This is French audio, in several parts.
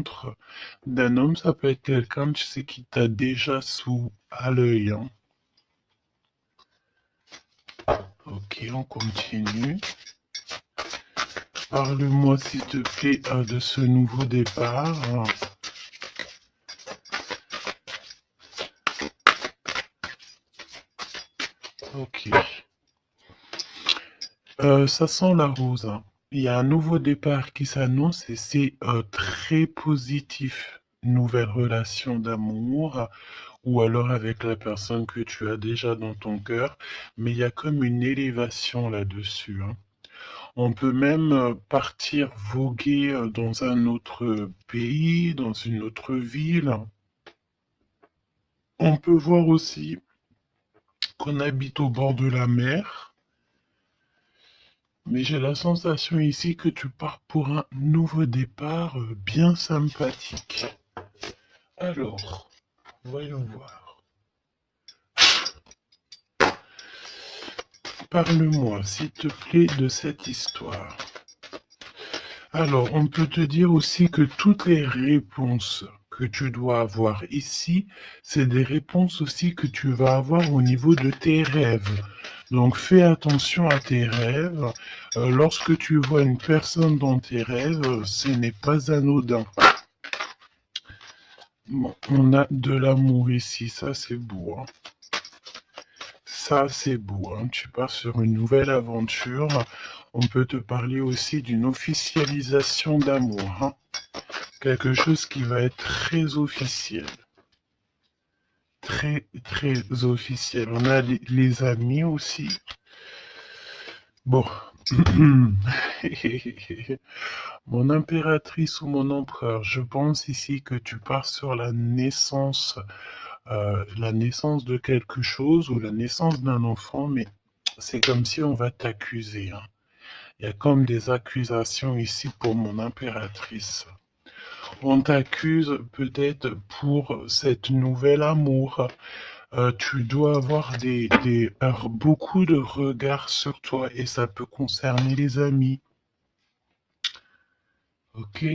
rencontre d'un homme, ça peut être quelqu'un, tu sais, qui t'a déjà à l'œil, hein. Ok, on continue. Parle-moi, s'il te plaît, de ce nouveau départ. Ok. Ça sent la rose, hein. Il y a un nouveau départ qui s'annonce et c'est très positif. Nouvelle relation d'amour ou alors avec la personne que tu as déjà dans ton cœur, mais il y a comme une élévation là-dessus, hein. On peut même partir voguer dans un autre pays, dans une autre ville. On peut voir aussi qu'on habite au bord de la mer, mais j'ai la sensation ici que tu pars pour un nouveau départ bien sympathique. Alors, voyons voir. Parle-moi, s'il te plaît, de cette histoire. Alors, on peut te dire aussi que toutes les réponses que tu dois avoir ici, c'est des réponses aussi que tu vas avoir au niveau de tes rêves. Donc, fais attention à tes rêves. Lorsque tu vois une personne dans tes rêves, ce n'est pas anodin. Bon, on a de l'amour ici, ça c'est beau, hein. Ça, c'est beau, hein. Tu pars sur une nouvelle aventure. On peut te parler aussi d'une officialisation d'amour, hein. Quelque chose qui va être très officiel. Très, très officiel. On a les amis aussi. Bon. Mon impératrice ou mon empereur, je pense ici que tu pars sur la naissance de quelque chose ou la naissance d'un enfant, mais c'est comme si on va t'accuser, hein. Il y a comme des accusations ici pour mon impératrice. On t'accuse peut-être pour cette nouvel amour. Tu dois avoir beaucoup de regards sur toi et ça peut concerner les amis. Ok?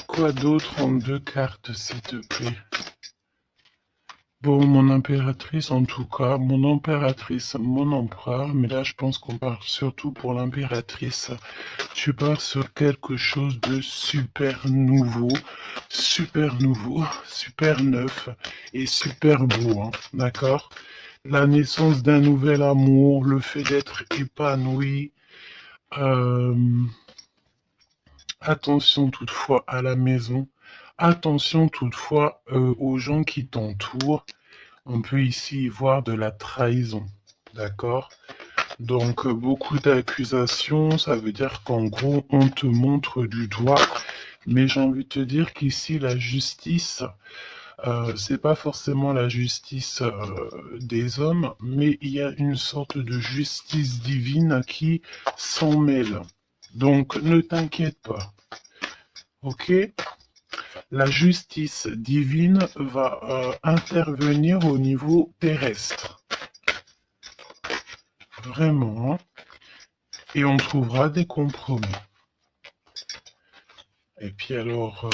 Quoi d'autre en deux cartes, s'il te plaît? Bon, mon impératrice, en tout cas, mon impératrice, mon empereur, mais là, je pense qu'on parle surtout pour l'impératrice. Tu pars sur quelque chose de nouveau, super neuf et super beau, hein, d'accord? La naissance d'un nouvel amour, le fait d'être épanoui. euh, Attention toutefois à la maison. Attention toutefois aux gens qui t'entourent. On peut ici voir de la trahison, d'accord? Donc beaucoup d'accusations, ça veut dire qu'en gros on te montre du doigt, mais j'ai envie de te dire qu'ici la justice, c'est pas forcément la justice des hommes, mais il y a une sorte de justice divine qui s'en mêle. Donc ne t'inquiète pas, ok? La justice divine va intervenir au niveau terrestre, vraiment, hein. Et on trouvera des compromis. Et puis alors,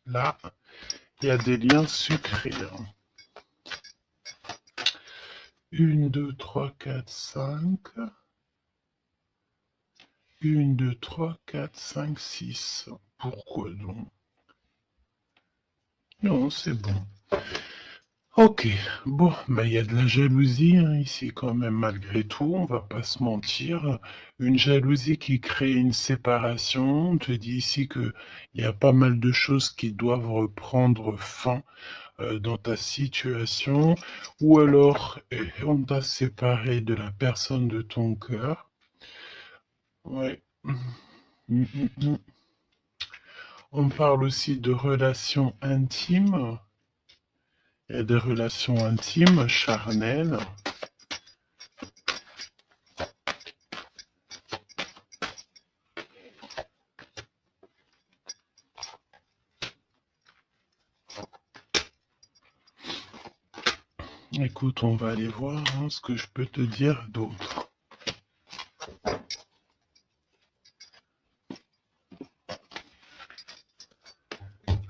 là, il y a des liens sucrés, hein. 1, 2, 3, 4, 5. 1, 2, 3, 4, 5, 6. Pourquoi donc? Non, c'est bon. Ok, bon, bah il y a de la jalousie hein, ici quand même malgré tout, on va pas se mentir. Une jalousie qui crée une séparation. On te dit ici que il y a pas mal de choses qui doivent reprendre fin dans ta situation, ou alors on t'a séparé de la personne de ton cœur. Ouais. Mm, mm, mm. On parle aussi de relations intimes. Il y a des relations intimes, charnelles. Écoute, on va aller voir hein, ce que je peux te dire d'autre.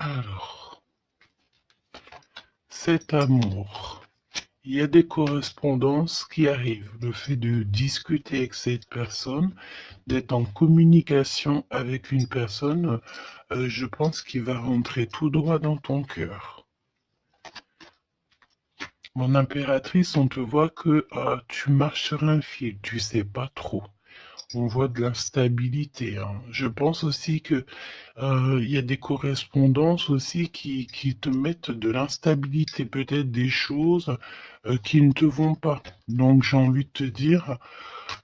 Alors, cet amour. Il y a des correspondances qui arrivent. Le fait de discuter avec cette personne, d'être en communication avec une personne, je pense qu'il va rentrer tout droit dans ton cœur. Mon impératrice, on te voit que tu marches sur un fil, tu sais pas trop. On voit de l'instabilité, hein. Je pense aussi que il y a des correspondances aussi qui te mettent de l'instabilité, peut-être des choses qui ne te vont pas. Donc j'ai envie de te dire,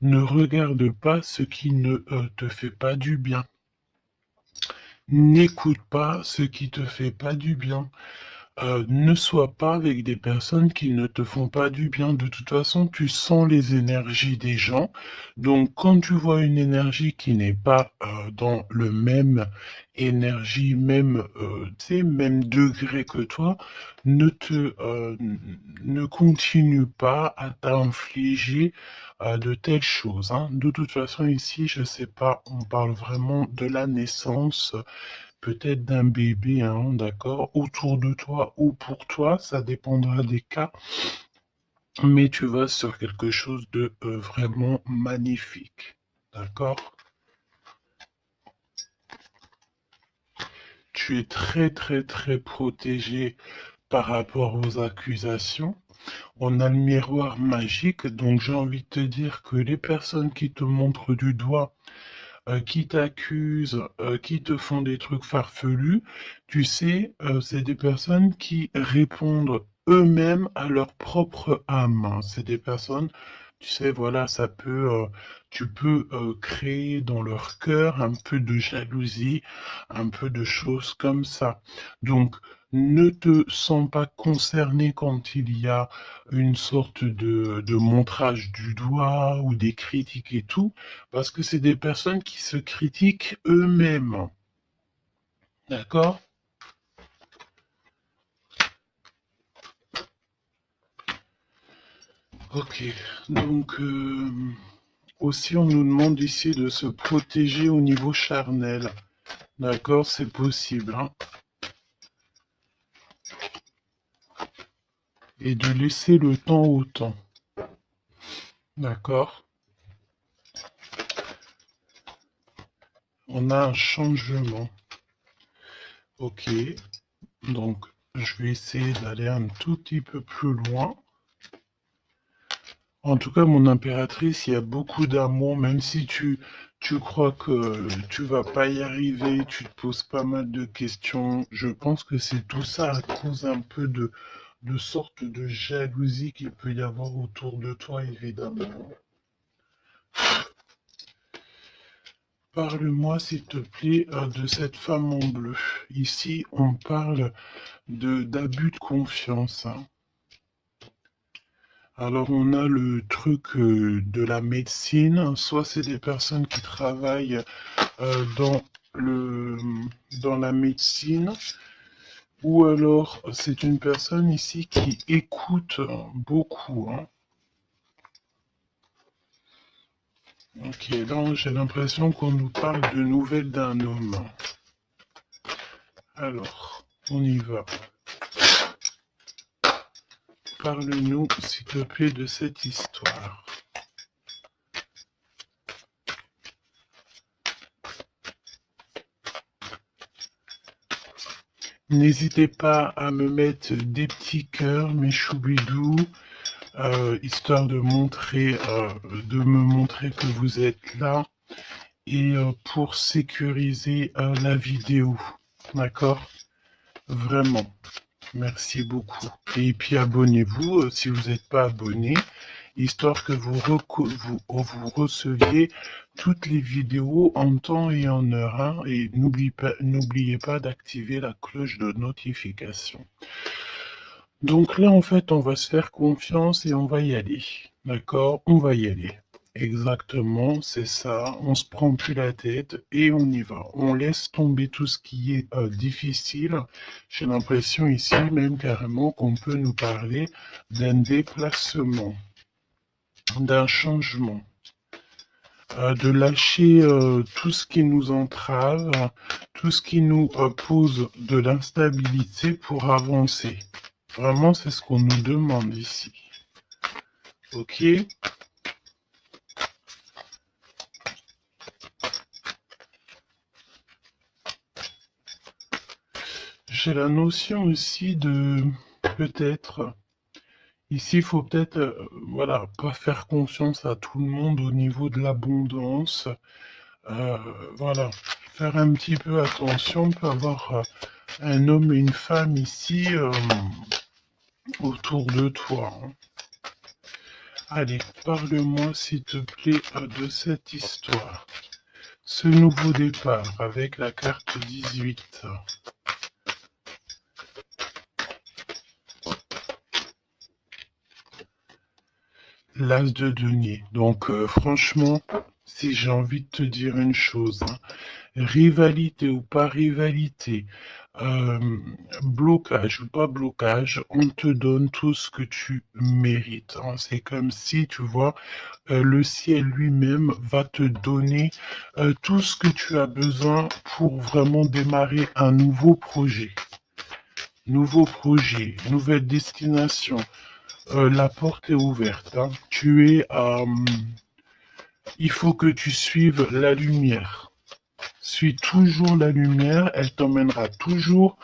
ne regarde pas ce qui ne te fait pas du bien. N'écoute pas ce qui te fait pas du bien. Ne sois pas avec des personnes qui ne te font pas du bien. De toute façon, tu sens les énergies des gens. Donc, quand tu vois une énergie qui n'est pas dans le même énergie, même, tu sais, même degré que toi, ne continue pas à t'infliger de telles choses, hein. De toute façon, ici, je sais pas, on parle vraiment de la naissance peut-être d'un bébé, hein, d'accord, autour de toi ou pour toi, ça dépendra des cas, mais tu vas sur quelque chose de vraiment magnifique, d'accord? Tu es très très très protégé par rapport aux accusations. On a le miroir magique, donc j'ai envie de te dire que les personnes qui te montrent du doigt, qui t'accusent, qui te font des trucs farfelus, tu sais, c'est des personnes qui répondent eux-mêmes à leur propre âme, hein. C'est des personnes, tu sais, voilà, tu peux créer dans leur cœur un peu de jalousie, un peu de choses comme ça. Donc, ne te sens pas concerné quand il y a une sorte de montrage du doigt ou des critiques et tout, parce que c'est des personnes qui se critiquent eux-mêmes. D'accord? Ok. Donc, aussi, on nous demande ici de se protéger au niveau charnel. D'accord? C'est possible, hein? Et de laisser le temps au temps. D'accord? On a un changement. Ok. Donc, je vais essayer d'aller un tout petit peu plus loin. En tout cas, mon impératrice, il y a beaucoup d'amour, même si tu crois que tu vas pas y arriver, tu te poses pas mal de questions. Je pense que c'est tout ça à cause un peu de sorte de jalousie qu'il peut y avoir autour de toi, évidemment. Parle-moi, s'il te plaît, de cette femme en bleu. Ici, on parle d'abus de confiance, hein. Alors, on a le truc de la médecine. Soit c'est des personnes qui travaillent dans le, dans la médecine, ou alors c'est une personne ici qui écoute beaucoup, hein. Ok, là j'ai l'impression qu'on nous parle de nouvelles d'un homme. Alors, on y va. Parle-nous, s'il te plaît, de cette histoire. N'hésitez pas à me mettre des petits cœurs, mes choubidous, histoire de me montrer que vous êtes là et pour sécuriser la vidéo. D'accord? Vraiment. Merci beaucoup. Et puis abonnez-vous si vous n'êtes pas abonné, histoire que vous receviez toutes les vidéos en temps et en heure, hein. Et n'oubliez pas d'activer la cloche de notification. Donc là, en fait, on va se faire confiance et on va y aller. D'accord? On va y aller. Exactement, c'est ça. On se prend plus la tête et on y va. On laisse tomber tout ce qui est difficile. J'ai l'impression ici même carrément qu'on peut nous parler d'un déplacement, d'un changement. de lâcher tout ce qui nous entrave, tout ce qui nous pose de l'instabilité pour avancer. Vraiment, c'est ce qu'on nous demande ici. Ok? J'ai la notion aussi de peut-être, ici il faut peut-être, voilà, pas faire confiance à tout le monde au niveau de l'abondance. Euh, voilà, faire un petit peu attention, on peut avoir un homme et une femme ici autour de toi, hein. Allez, parle-moi s'il te plaît de cette histoire. Ce nouveau départ avec la carte 18. L'as de denier. Donc franchement, si j'ai envie de te dire une chose, hein, rivalité ou pas rivalité, euh, blocage ou pas blocage, on te donne tout ce que tu mérites, hein. C'est comme si, tu vois, le ciel lui-même va te donner tout ce que tu as besoin pour vraiment démarrer un nouveau projet. Nouveau projet, nouvelle destination. La porte est ouverte, hein. Il faut que tu suives la lumière. Suis toujours la lumière, elle t'emmènera toujours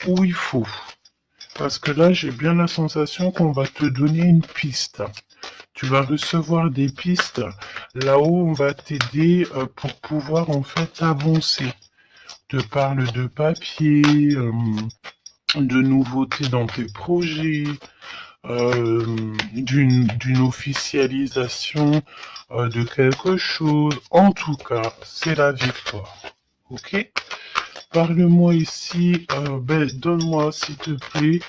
où il faut. Parce que là, j'ai bien la sensation qu'on va te donner une piste. Tu vas recevoir des pistes là-haut, on va t'aider pour pouvoir en fait avancer. On te parle de papier, de nouveautés dans tes projets, d'une officialisation de quelque chose. En tout cas, c'est la victoire. Ok? Parle-moi ici, donne-moi s'il te plaît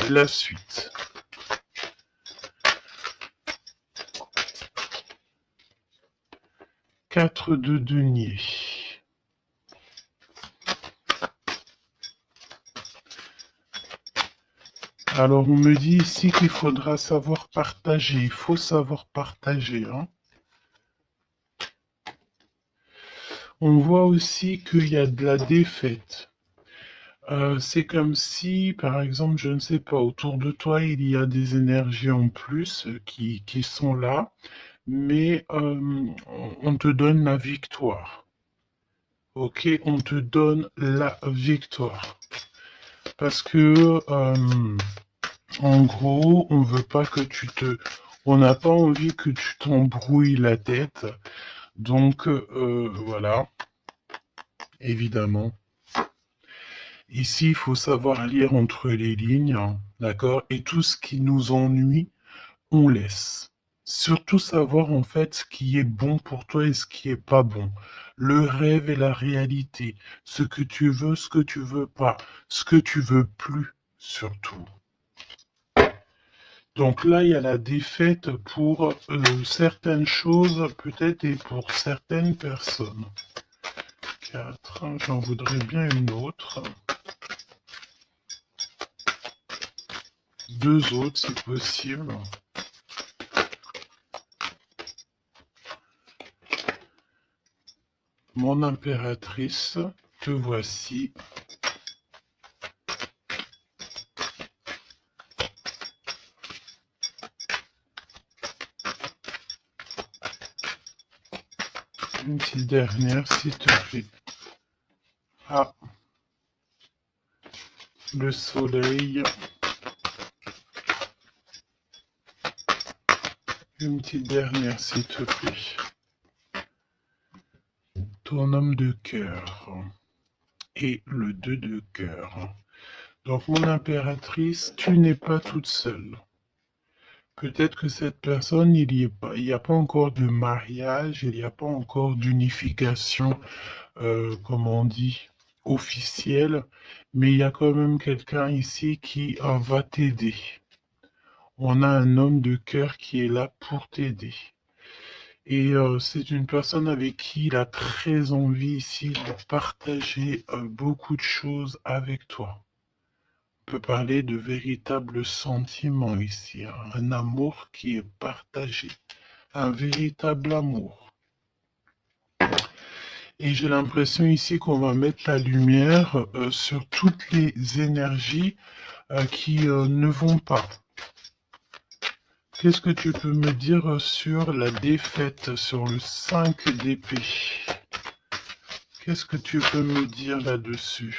la suite. 4 de denier. Alors on me dit ici qu'il faudra savoir partager, il faut savoir partager, hein. On voit aussi qu'il y a de la défaite. C'est comme si, par exemple, je ne sais pas, autour de toi, il y a des énergies en plus qui sont là, mais on te donne la victoire. Ok, on te donne la victoire. Parce que, en gros, on veut pas que on n'a pas envie que tu t'embrouilles la tête. Donc, voilà, évidemment. Ici, il faut savoir lire entre les lignes, hein, d'accord? Et tout ce qui nous ennuie, on laisse. Surtout savoir en fait ce qui est bon pour toi et ce qui est pas bon. Le rêve et la réalité. Ce que tu veux, ce que tu veux pas. Ce que tu veux plus, surtout. Donc là, il y a la défaite pour certaines choses, peut-être, et pour certaines personnes. 4, j'en voudrais bien une autre. 2 autres, si possible. Mon impératrice, te voici. Une petite dernière, s'il te plaît. Ah, le soleil. Une petite dernière, s'il te plaît. Ton homme de cœur. Et le 2 de cœur. Donc, mon impératrice, tu n'es pas toute seule. Peut-être que cette personne, il n'y a pas encore de mariage, il n'y a pas encore d'unification, comme on dit, officielle, mais il y a quand même quelqu'un ici qui va t'aider. On a un homme de cœur qui est là pour t'aider. Et c'est une personne avec qui il a très envie ici de partager beaucoup de choses avec toi. On peut parler de véritables sentiments ici, hein, un amour qui est partagé. un véritable amour. Et j'ai l'impression ici qu'on va mettre la lumière sur toutes les énergies qui ne vont pas. Qu'est-ce que tu peux me dire sur la défaite, sur le 5 d'épée? Qu'est-ce que tu peux me dire là-dessus?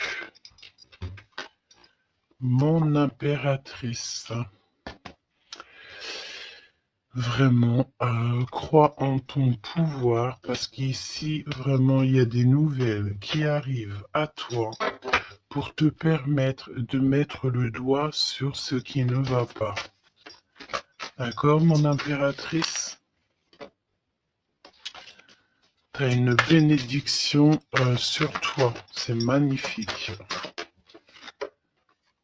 Mon impératrice. Vraiment, crois en ton pouvoir parce qu'ici, vraiment, il y a des nouvelles qui arrivent à toi pour te permettre de mettre le doigt sur ce qui ne va pas. D'accord, mon impératrice? Tu as une bénédiction sur toi. C'est magnifique.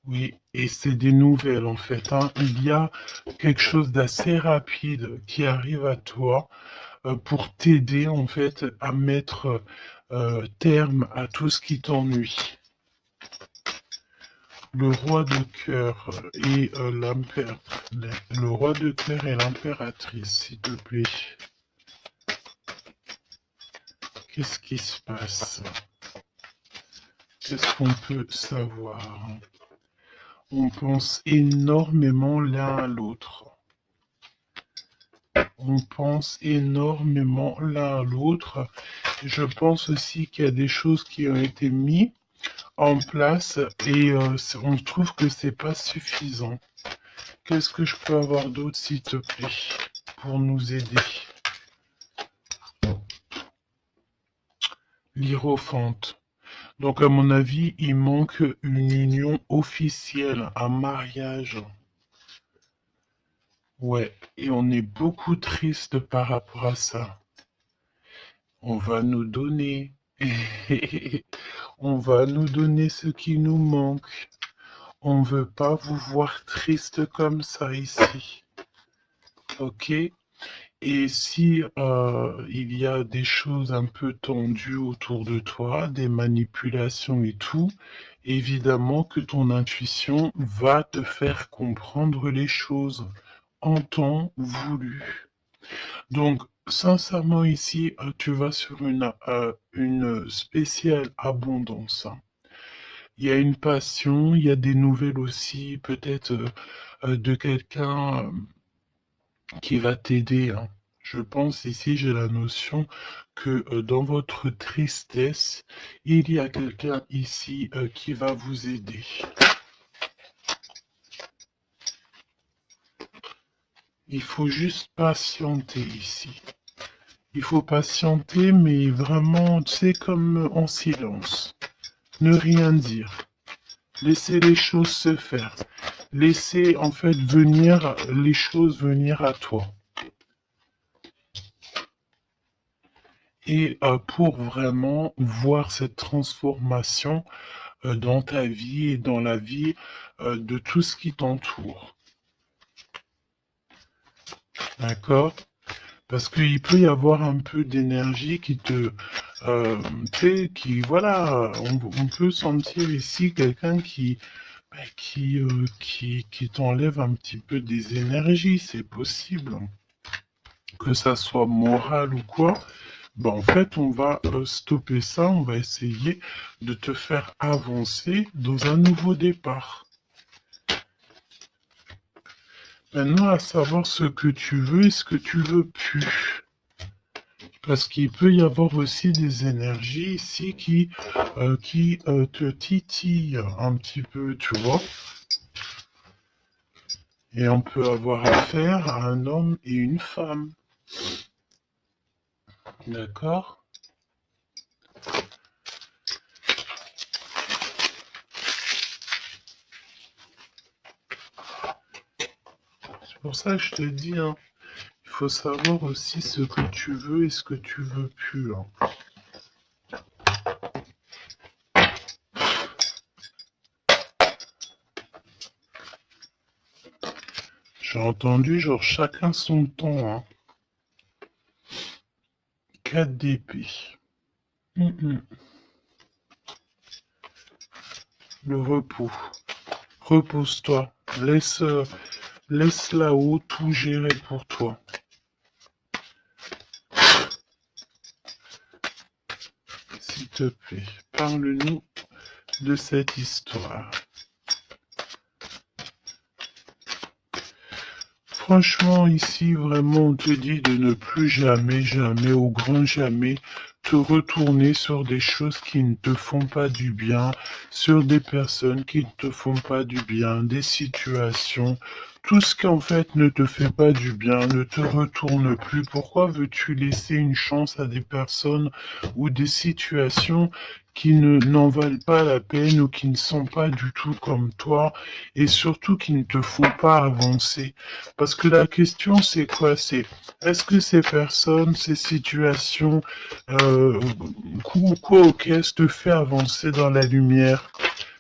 Oui, et c'est des nouvelles en fait, hein. Il y a quelque chose d'assez rapide qui arrive à toi pour t'aider en fait à mettre terme à tout ce qui t'ennuie. Le roi de cœur et le roi de cœur et l'impératrice, s'il te plaît. Qu'est-ce qui se passe? Qu'est-ce qu'on peut savoir? On pense énormément l'un à l'autre. On pense énormément l'un à l'autre. Je pense aussi qu'il y a des choses qui ont été mises en place et on trouve que c'est pas suffisant. Qu'est-ce que je peux avoir d'autre, s'il te plaît, pour nous aider? L'Hiérophante. Donc, à mon avis, il manque une union officielle, un mariage. Ouais, et on est beaucoup triste par rapport à ça. On va nous donner. On va nous donner ce qui nous manque. On veut pas vous voir triste comme ça ici. Ok? Et si il y a des choses un peu tendues autour de toi, des manipulations et tout, évidemment que ton intuition va te faire comprendre les choses en temps voulu. Donc, sincèrement, ici, tu vas sur une spéciale abondance. Il y a une passion, il y a des nouvelles aussi, peut-être de quelqu'un qui va t'aider, hein. Je pense ici, j'ai la notion que dans votre tristesse, il y a quelqu'un ici qui va vous aider. Il faut juste patienter ici. Il faut patienter, mais vraiment, tu sais, comme en silence. Ne rien dire. Laisser les choses se faire. Laisser, en fait, venir, les choses venir à toi. Et pour vraiment voir cette transformation dans ta vie et dans la vie de tout ce qui t'entoure. D'accord? Parce qu'il peut y avoir un peu d'énergie qui te... tu sais, qui, voilà, on peut sentir ici quelqu'un qui t'enlève un petit peu des énergies, c'est possible. Que ça soit moral ou quoi. Ben, en fait, on va stopper ça, on va essayer de te faire avancer dans un nouveau départ. Maintenant, à savoir ce que tu veux et ce que tu veux plus. Parce qu'il peut y avoir aussi des énergies ici qui te titillent un petit peu, tu vois. Et on peut avoir affaire à un homme et une femme. D'accord? C'est pour ça que je te dis, hein, il faut savoir aussi ce que tu veux et ce que tu veux plus, hein. J'ai entendu, genre, chacun son temps, hein. 4 d'épée. Le repos. Repose-toi. Laisse là-haut tout gérer pour toi. te plaît. Parle-nous de cette histoire. Franchement, ici, vraiment, on te dit de ne plus jamais, jamais, au grand jamais, te retourner sur des choses qui ne te font pas du bien, sur des personnes qui ne te font pas du bien, des situations. Tout ce qui en fait ne te fait pas du bien ne te retourne plus. Pourquoi veux-tu laisser une chance à des personnes ou des situations qui n'en valent pas la peine ou qui ne sont pas du tout comme toi et surtout qui ne te font pas avancer? Parce que la question, c'est quoi? C'est est-ce que ces personnes, ces situations, quoi ou qu'est-ce te fait avancer dans la lumière?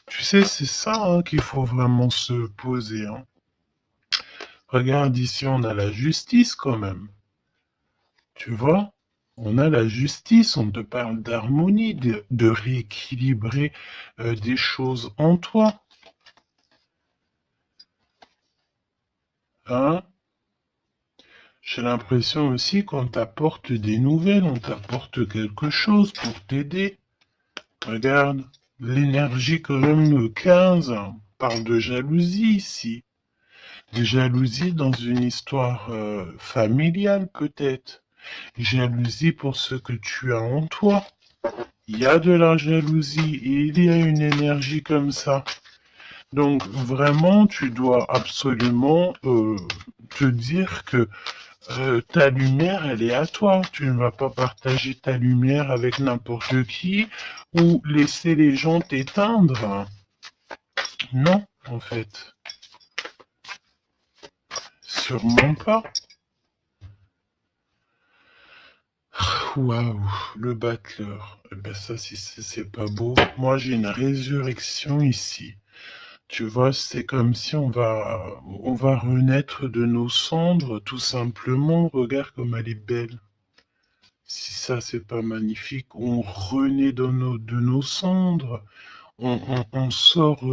Tu sais, c'est ça hein, qu'il faut vraiment se poser. Hein. Regarde ici, on a la justice quand même. Tu vois? On a la justice, on te parle d'harmonie, de rééquilibrer des choses en toi. Hein? J'ai l'impression aussi qu'on t'apporte des nouvelles, on t'apporte quelque chose pour t'aider. Regarde, l'énergie quand même 15 parle de jalousie ici. De jalousie dans une histoire familiale peut-être. Jalousie pour ce que tu as en toi. Il y a de la jalousie et il y a une énergie comme ça. Donc vraiment, tu dois absolument te dire que ta lumière, elle est à toi. Tu ne vas pas partager ta lumière avec n'importe qui ou laisser les gens t'éteindre. Non, en fait. Sûrement pas. Waouh, le battleur. Eh ben ça, si c'est pas beau. Moi, j'ai une résurrection ici. Tu vois, c'est comme si on va renaître de nos cendres, tout simplement. Regarde comme elle est belle. Si ça, c'est pas magnifique, on renaît de nos cendres. On sort,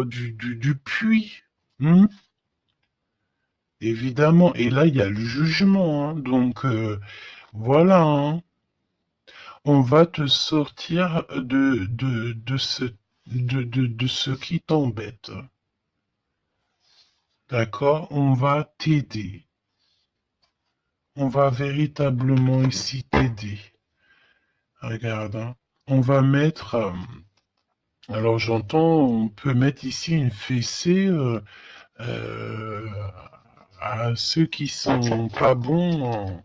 du puits. Hmm. Évidemment. Et là, il y a le jugement. Hein. Donc, voilà. Hein. On va te sortir de ce qui t'embête. D'accord? On va t'aider. On va véritablement ici t'aider. Regarde, hein. On va mettre... alors j'entends, on peut mettre ici une fessée euh, à ceux qui sont pas bons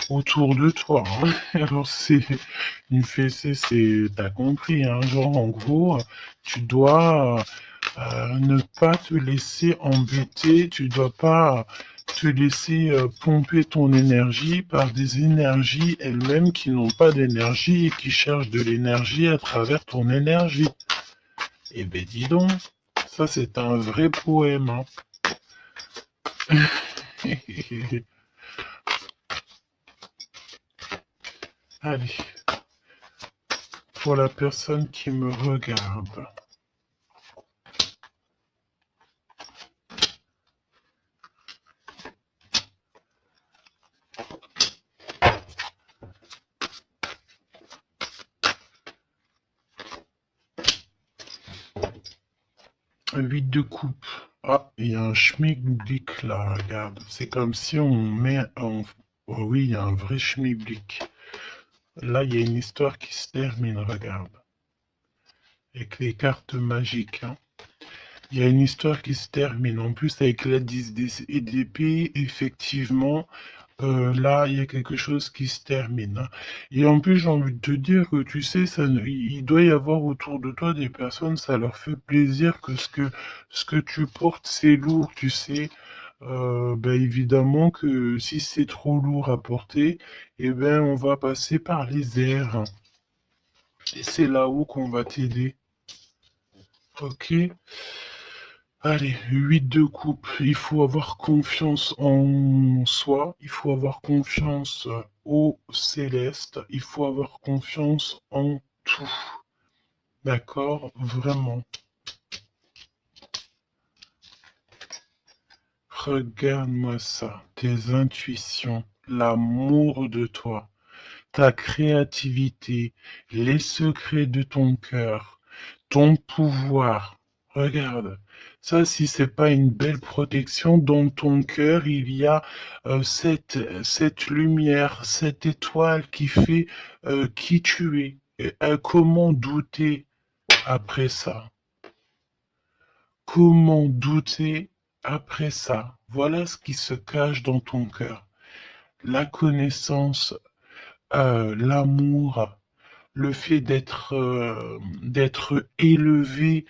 autour de toi. Hein. Alors c'est une fessée, t'as compris, hein, genre en gros, tu dois ne pas te laisser embêter, tu dois pas te laisser pomper ton énergie par des énergies elles-mêmes qui n'ont pas d'énergie et qui cherchent de l'énergie à travers ton énergie. Eh ben dis donc, ça c'est un vrai poème. Hein. Allez, pour la personne qui me regarde. Huit de coupe. Ah, il y a un schmilblick là, regarde. C'est comme si on met en... Oh oui, il y a un vrai schmilblick. Là, il y a une histoire qui se termine, regarde. Avec les cartes magiques. Hein. Il y a une histoire qui se termine. En plus, avec la 10 d'épée, effectivement, là, il y a quelque chose qui se termine. Hein. Et en plus, j'ai envie de te dire que, tu sais, il doit y avoir autour de toi des personnes, ça leur fait plaisir que ce que tu portes, c'est lourd, tu sais. Ben évidemment que si c'est trop lourd à porter, eh ben on va passer par les airs. Et c'est là-haut qu'on va t'aider. Ok? Allez, 8 de coupe. Il faut avoir confiance en soi. Il faut avoir confiance au céleste. Il faut avoir confiance en tout. D'accord? Vraiment. Regarde-moi ça. Tes intuitions. L'amour de toi. ta créativité, les secrets de ton cœur, ton pouvoir. Regarde, ça, si c'est pas une belle protection, dans ton cœur, il y a cette lumière, cette étoile qui fait qui tu es. Et, comment douter après ça? Comment douter après ça? Voilà ce qui se cache dans ton cœur. La connaissance, l'amour, le fait d'être élevé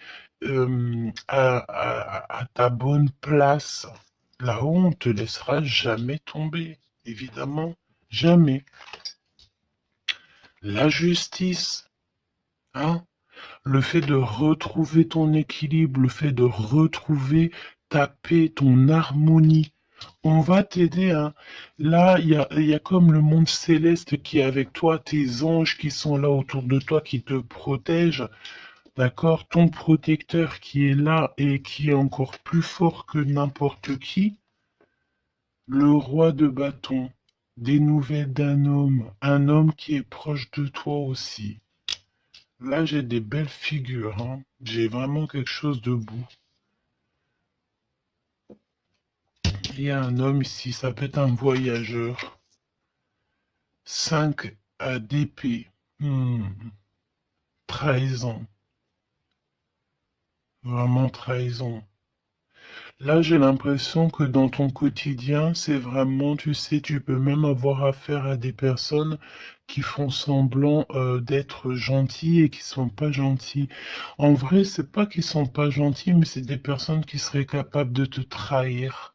à ta bonne place, là-haut, on te laissera jamais tomber, évidemment, jamais. La justice, hein, le fait de retrouver ton équilibre, le fait de retrouver ta paix, ton harmonie. On va t'aider, hein. Là, il y a comme le monde céleste qui est avec toi, tes anges qui sont là autour de toi, qui te protègent, d'accord? Ton protecteur qui est là et qui est encore plus fort que n'importe qui. Le roi de bâton, des nouvelles d'un homme, un homme qui est proche de toi aussi. Là, j'ai des belles figures, hein. J'ai vraiment quelque chose de beau. Il y a un homme ici, ça peut être un voyageur. 5 d'épée. Trahison. Vraiment trahison. Là, j'ai l'impression que dans ton quotidien, c'est vraiment, tu sais, tu peux même avoir affaire à des personnes qui font semblant d'être gentils et qui sont pas gentils. En vrai, c'est pas qu'ils sont pas gentils, mais c'est des personnes qui seraient capables de te trahir.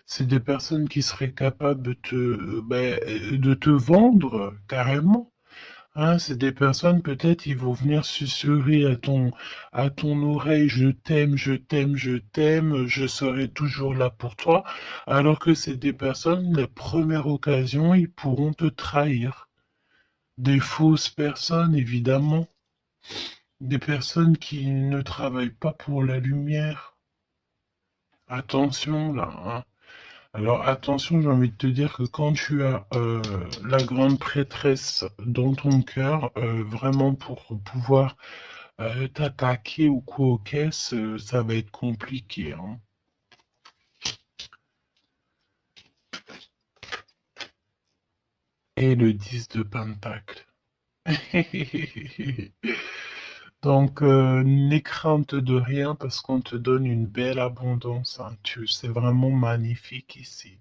C'est des personnes qui seraient capables de te vendre carrément. Hein, c'est des personnes, peut-être, ils vont venir susurrer à ton oreille, je t'aime, je t'aime, je t'aime, je serai toujours là pour toi, alors que c'est des personnes, la première occasion, ils pourront te trahir. Des fausses personnes, évidemment, des personnes qui ne travaillent pas pour la lumière. Attention, là, hein. Alors attention, j'ai envie de te dire que quand tu as la grande prêtresse dans ton cœur, vraiment pour pouvoir t'attaquer ou quoi aux caisses, ça va être compliqué, hein. Et le 10 de Pentacle. Donc, n'aie crainte de rien parce qu'on te donne une belle abondance, hein. C'est vraiment magnifique ici.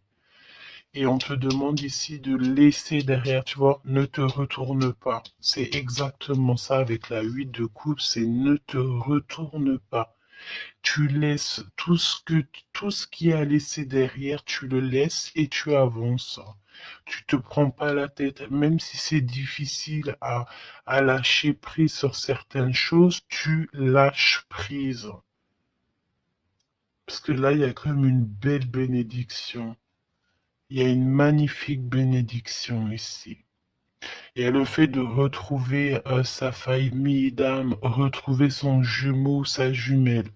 Et on te demande ici de laisser derrière, tu vois, ne te retourne pas. C'est exactement ça avec la 8 de coupe, c'est ne te retourne pas. Tu laisses tout ce qui est à laisser derrière, tu le laisses et tu avances. Tu te prends pas la tête, même si c'est difficile à lâcher prise sur certaines choses, tu lâches prise. Parce que là, il y a comme une belle bénédiction. Il y a une magnifique bénédiction ici. Il y a le fait de retrouver sa famille d'âme, retrouver son jumeau, sa jumelle.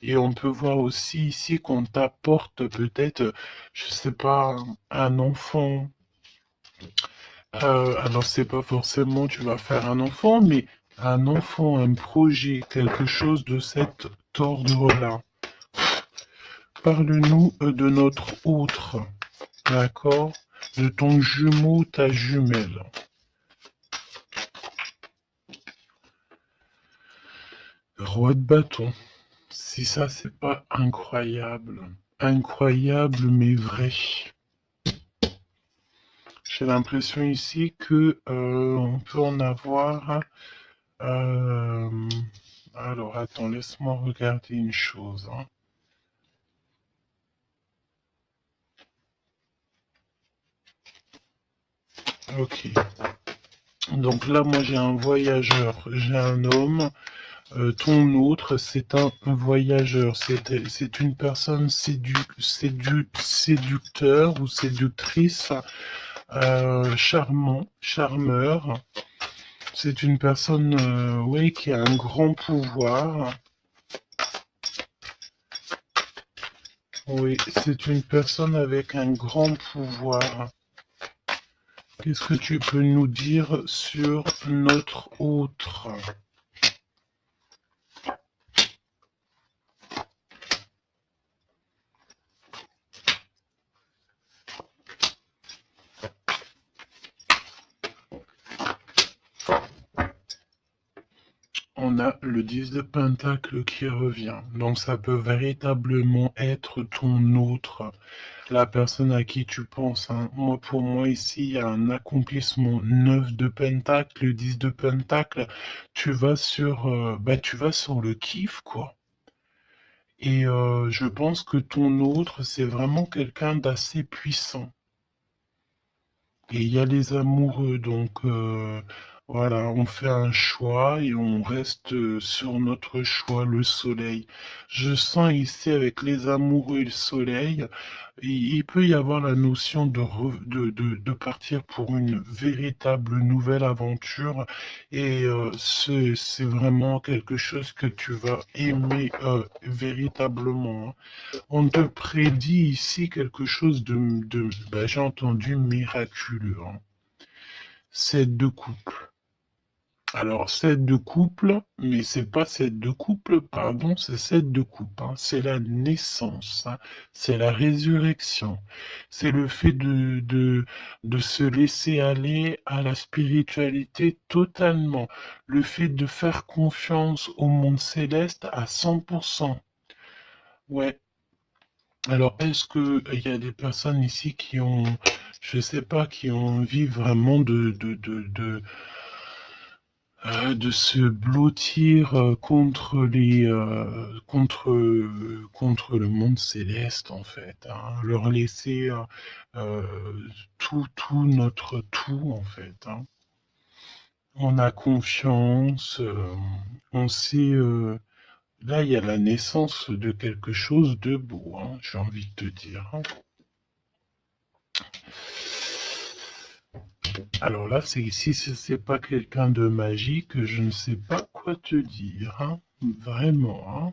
Et on peut voir aussi ici qu'on t'apporte peut-être, je sais pas, un enfant. Alors c'est pas forcément tu vas faire un enfant, mais un enfant, un projet, quelque chose de cet ordre-là. Parle-nous de notre autre, d'accord? De ton jumeau, ta jumelle. Roi de bâton. Si ça, c'est pas incroyable. Incroyable, mais vrai. J'ai l'impression ici que on peut en avoir. euh, alors, attends, laisse-moi regarder une chose, hein. Ok. Donc là, moi, j'ai un voyageur, j'ai un homme. Ton autre, c'est un voyageur. C'est une personne séducteur ou séductrice, charmant, charmeur. C'est une personne, oui, qui a un grand pouvoir. Oui, c'est une personne avec un grand pouvoir. Qu'est-ce que tu peux nous dire sur notre autre? On a le 10 de Pentacle qui revient. Donc ça peut véritablement être ton autre, la personne à qui tu penses. Hein. Moi, pour moi, ici, il y a un accomplissement 9 de Pentacle, 10 de Pentacle. Tu vas sur le kiff, quoi. Et je pense que ton autre, c'est vraiment quelqu'un d'assez puissant. Et il y a les amoureux, donc voilà, on fait un choix et on reste sur notre choix, le soleil. Je sens ici avec les amoureux et le soleil, il peut y avoir la notion de partir pour une véritable nouvelle aventure et c'est vraiment quelque chose que tu vas aimer véritablement. Hein. On te prédit ici quelque chose j'ai entendu miraculeux. Hein. 7 de couple. Alors, 7 de couple, mais c'est pas 7 de couple, pardon, c'est 7 de couple. Hein. C'est la naissance, hein. C'est la résurrection. C'est le fait de se laisser aller à la spiritualité totalement. Le fait de faire confiance au monde céleste à 100%. Ouais, alors, est-ce que il y a des personnes ici qui ont, je sais pas, qui ont envie vraiment de se blottir contre le monde céleste, en fait, hein, leur laisser tout notre tout, en fait, hein. On a confiance, on sait, là, il y a la naissance de quelque chose de beau, hein, j'ai envie de te dire. Hein. Alors là, si c'est pas quelqu'un de magique, je ne sais pas quoi te dire, hein. Vraiment, hein.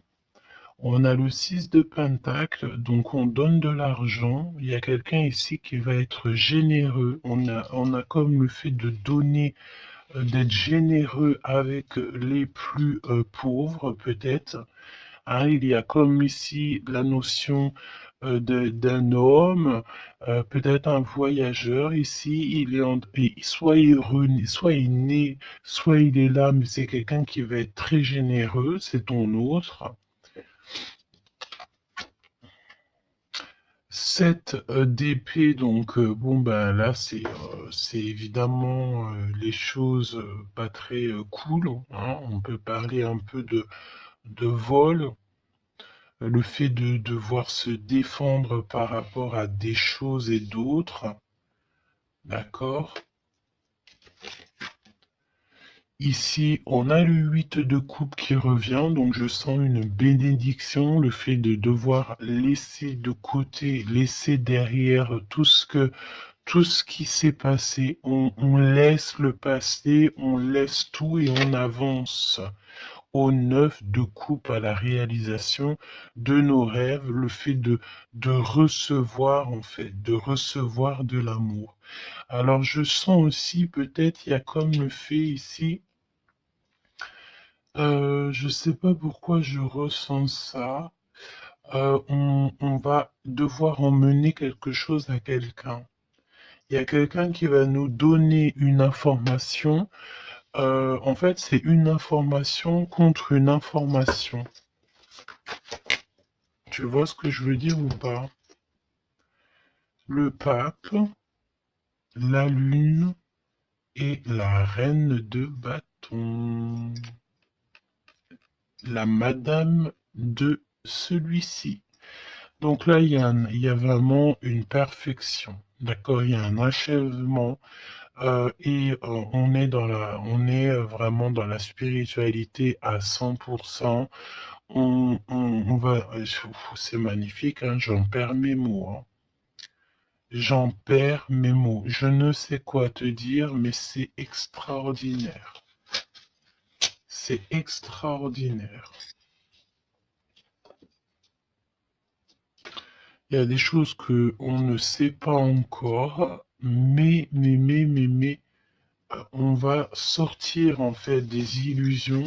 On a le 6 de Pentacle, donc on donne de l'argent. Il y a quelqu'un ici qui va être généreux. On a comme le fait de donner, d'être généreux avec les plus pauvres, peut-être. Hein, il y a comme ici la notion d'un homme, peut-être un voyageur ici, soit soit il est né, soit il est là, mais c'est quelqu'un qui va être très généreux, c'est ton autre. 7 d'épée, donc bon ben là c'est évidemment les choses pas très cool. Hein. On peut parler un peu de vol. Le fait de devoir se défendre par rapport à des choses et d'autres, d'accord? Ici, on a le 8 de coupe qui revient, donc je sens une bénédiction, le fait de devoir laisser de côté, laisser derrière tout ce qui s'est passé. On laisse le passé, on laisse tout et on avance au 9 de coupe à la réalisation de nos rêves, le fait de recevoir, en fait, de recevoir de l'amour. Alors je sens aussi, peut-être, il y a comme le fait ici, je sais pas pourquoi je ressens ça, on va devoir emmener quelque chose à quelqu'un. Il y a quelqu'un qui va nous donner une information. En fait, c'est une information contre une information. Tu vois ce que je veux dire ou pas? Le pape, la lune et la reine de bâton. La madame de celui-ci. Donc là, il y a vraiment une perfection. D'accord? Il y a un achèvement. On est vraiment dans la spiritualité à 100%. C'est magnifique, hein, j'en perds mes mots. Hein. J'en perds mes mots. Je ne sais quoi te dire, mais c'est extraordinaire. C'est extraordinaire. Il y a des choses que on ne sait pas encore, mais, on va sortir en fait des illusions.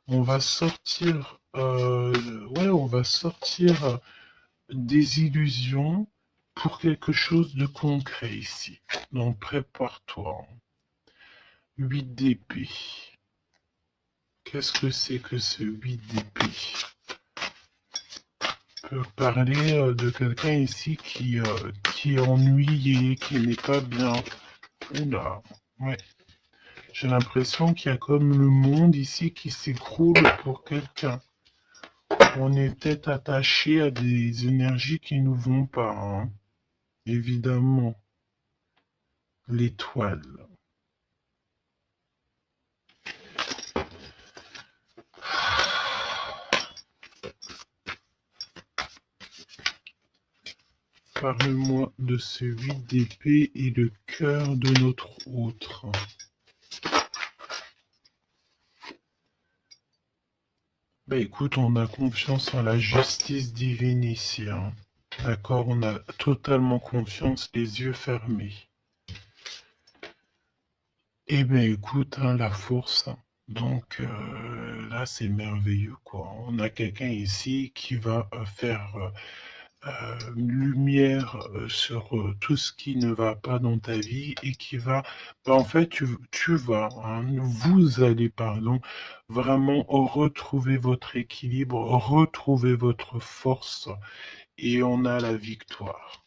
On va sortir, on va sortir des illusions pour quelque chose de concret ici. Donc prépare-toi. 8 d'épée. Qu'est-ce que c'est que ce 8 d'épée? On peut parler de quelqu'un ici qui est ennuyé, qui n'est pas bien. Oula, ouais. J'ai l'impression qu'il y a comme le monde ici qui s'écroule pour quelqu'un. On est peut-être attaché à des énergies qui nous vont pas, hein. Évidemment. L'étoile. Parle-moi de ce 8 d'épée et le cœur de notre autre. Bah écoute, on a confiance en la justice divine ici, hein. D'accord, on a totalement confiance, les yeux fermés. Eh ben écoute, hein, la force. Donc là, c'est merveilleux, quoi. On a quelqu'un ici qui va faire lumière sur tout ce qui ne va pas dans ta vie et qui va, en fait, tu vas, hein, vous allez, pardon, vraiment retrouver votre équilibre, retrouver votre force et on a la victoire.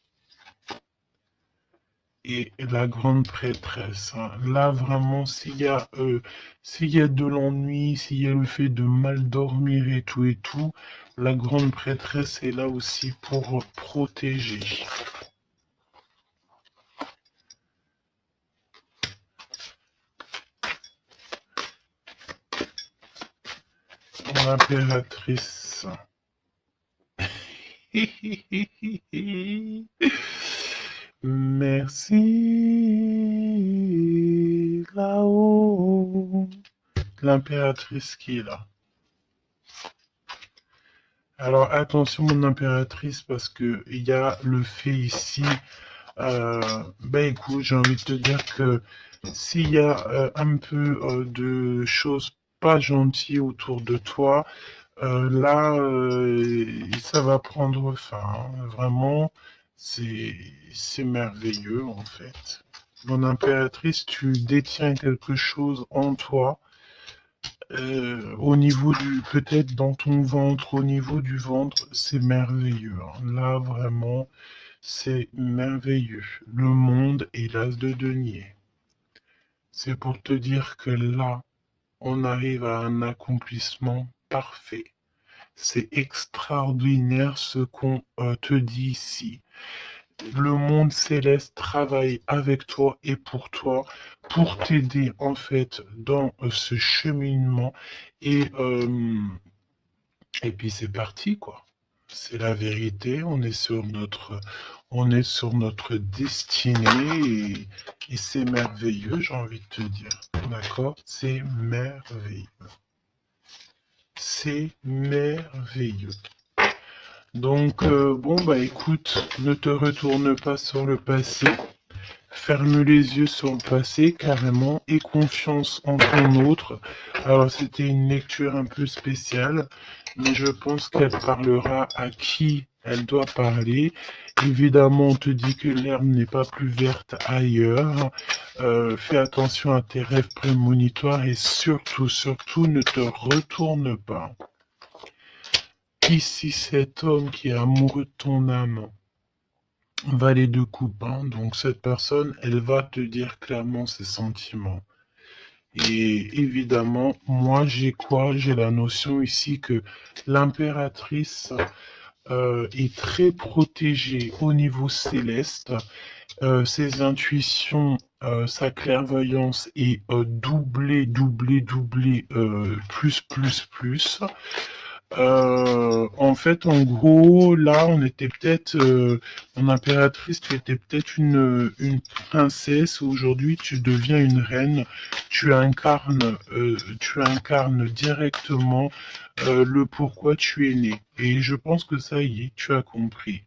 Et la grande prêtresse, hein. Là vraiment, s'il y a de l'ennui, s'il y a le fait de mal dormir et tout, la grande prêtresse est là aussi pour protéger. L'impératrice. Merci là-haut. L'impératrice qui est là. Alors attention mon impératrice parce que il y a le fait ici. Écoute, j'ai envie de te dire que s'il y a un peu de choses pas gentilles autour de toi, là, ça va prendre fin, hein. Vraiment, c'est merveilleux en fait. Mon impératrice, tu détiens quelque chose en toi, au niveau peut-être dans ton ventre, au niveau du ventre, c'est merveilleux, hein. Là, vraiment, c'est merveilleux. Le monde est l'as de denier. C'est pour te dire que là, on arrive à un accomplissement parfait. C'est extraordinaire ce qu'on te dit ici. Le monde céleste travaille avec toi et pour t'aider en fait dans ce cheminement et puis c'est parti quoi. C'est la vérité. On est sur notre destinée et c'est merveilleux. J'ai envie de te dire, d'accord? C'est merveilleux. C'est merveilleux. Donc, écoute, ne te retourne pas sur le passé, ferme les yeux sur le passé carrément et confiance en ton autre. Alors, c'était une lecture un peu spéciale, mais je pense qu'elle parlera à qui elle doit parler. Évidemment, on te dit que l'herbe n'est pas plus verte ailleurs. Fais attention à tes rêves prémonitoires et surtout, surtout, ne te retourne pas. Ici, cet homme qui est amoureux de ton âme, valet de coupe, hein, donc cette personne, elle va te dire clairement ses sentiments. Et évidemment, moi, j'ai quoi? J'ai la notion ici que l'impératrice est très protégée au niveau céleste. Ses intuitions, sa clairvoyance est doublée, plus. En fait, en gros, là, on était peut-être, mon impératrice, tu étais peut-être une princesse. Aujourd'hui, tu deviens une reine. Tu incarnes directement le pourquoi tu es né. Et je pense que ça y est, tu as compris.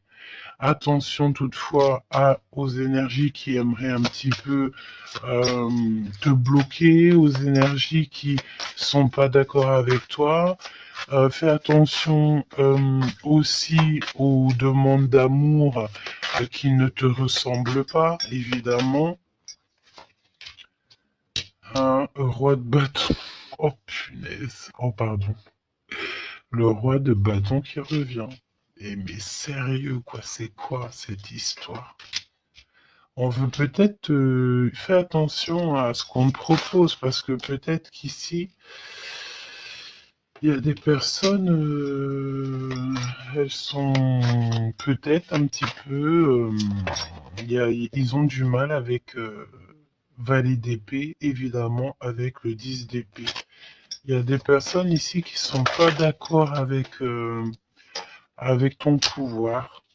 Attention toutefois aux énergies qui aimeraient un petit peu te bloquer, aux énergies qui sont pas d'accord avec toi. Fais attention aussi aux demandes d'amour qui ne te ressemblent pas, évidemment. Un roi de bâton. Oh punaise. Oh pardon. Le roi de bâton qui revient. Eh mais sérieux quoi, c'est quoi cette histoire? On veut peut-être faire attention à ce qu'on te propose parce que peut-être qu'ici il y a des personnes, elles sont peut-être un petit peu, ils ont du mal avec valet d'épée, évidemment avec le 10 d'épée. Il y a des personnes ici qui sont pas d'accord avec ton pouvoir.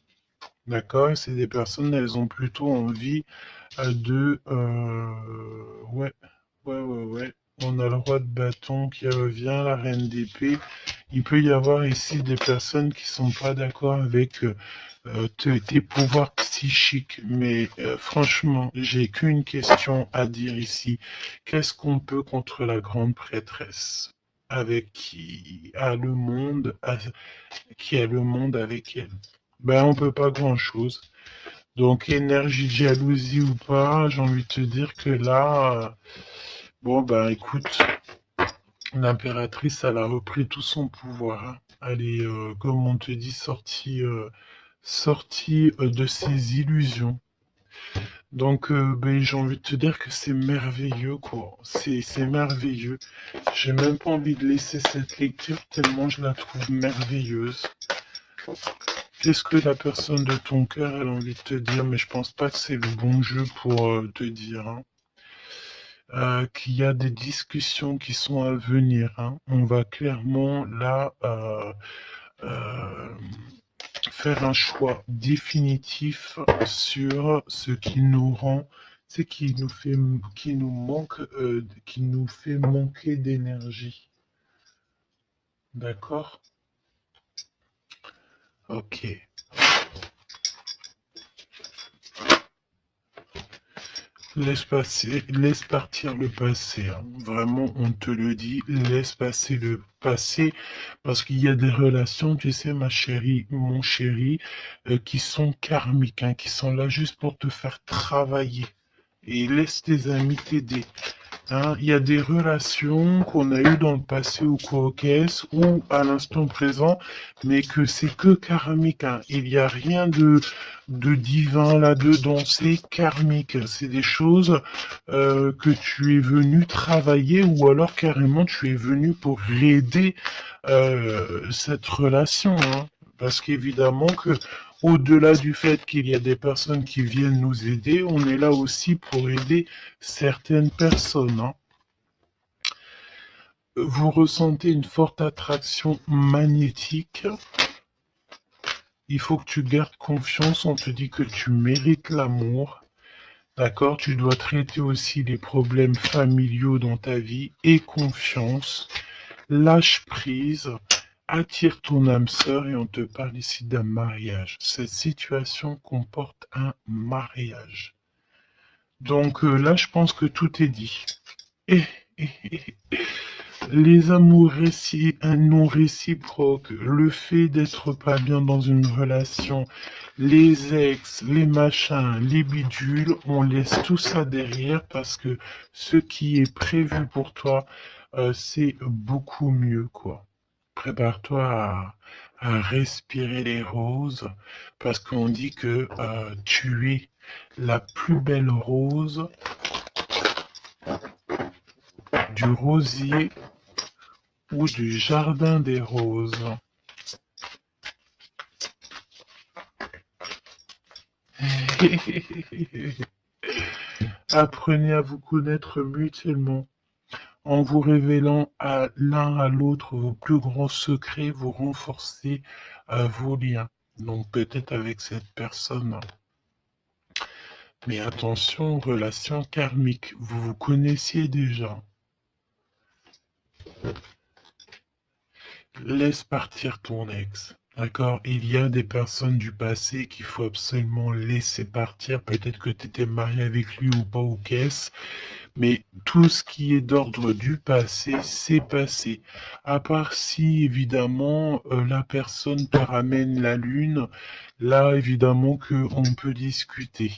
D'accord? C'est des personnes, elles ont plutôt envie ouais, ouais. On a le roi de bâton qui revient, la reine d'épée. Il peut y avoir ici des personnes qui sont pas d'accord avec tes pouvoirs psychiques. Mais franchement, j'ai qu'une question à dire ici. Qu'est-ce qu'on peut contre la grande prêtresse? Avec qui a le monde avec elle? Ben, on peut pas grand-chose. Donc, énergie de jalousie ou pas, j'ai envie de te dire que là, bon, ben écoute, l'impératrice, elle a repris tout son pouvoir, hein. Elle est, comme on te dit, sortie de ses illusions. Donc, ben, j'ai envie de te dire que c'est merveilleux, quoi. C'est merveilleux. J'ai même pas envie de laisser cette lecture tellement je la trouve merveilleuse. Qu'est-ce que la personne de ton cœur elle a envie de te dire? Mais je pense pas que c'est le bon jeu pour te dire, hein. Qu'il y a des discussions qui sont à venir, hein. On va clairement là euh, faire un choix définitif sur ce qui nous rend, c'est qui nous manque, qui nous fait manquer d'énergie. D'accord? Ok. Laisse partir le passé, hein. Vraiment, on te le dit, laisse passer le passé, parce qu'il y a des relations, tu sais, ma chérie, mon chéri, qui sont karmiques, hein, qui sont là juste pour te faire travailler. Et laisse tes amis t'aider. Hein, il y a des relations qu'on a eues dans le passé ou coquesses ou à l'instant présent, mais que c'est que karmique, hein. Il n'y a rien de divin là-dedans, c'est karmique. C'est des choses que tu es venu travailler ou alors carrément tu es venu pour aider cette relation, hein. Parce qu'évidemment que au-delà du fait qu'il y a des personnes qui viennent nous aider, on est là aussi pour aider certaines personnes, hein. Vous ressentez une forte attraction magnétique. Il faut que tu gardes confiance. On te dit que tu mérites l'amour. D'accord? Tu dois traiter aussi les problèmes familiaux dans ta vie et confiance. Lâche prise. Attire ton âme sœur et on te parle ici d'un mariage. Cette situation comporte un mariage. Donc là, je pense que tout est dit. Et, les amours non réciproques, le fait d'être pas bien dans une relation, les ex, les machins, les bidules, on laisse tout ça derrière parce que ce qui est prévu pour toi, c'est beaucoup mieux, quoi. Prépare-toi à respirer les roses parce qu'on dit que tu es la plus belle rose du rosier ou du jardin des roses. Apprenez à vous connaître mutuellement en vous révélant à l'un à l'autre vos plus grands secrets, vous renforcez vos liens. Donc peut-être avec cette personne. Mais attention, relation karmique, vous vous connaissiez déjà. Laisse partir ton ex. D'accord? Il y a des personnes du passé qu'il faut absolument laisser partir. Peut-être que tu étais marié avec lui ou pas, ou qu'est-ce. Mais tout ce qui est d'ordre du passé, c'est passé. À part si, évidemment, la personne te ramène la lune, là, évidemment, qu'on peut discuter.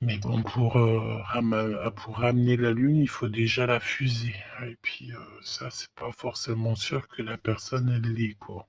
Mais bon, pour ramener la lune, il faut déjà la fuser. Et puis, ça, c'est pas forcément sûr que la personne, elle l'est, quoi.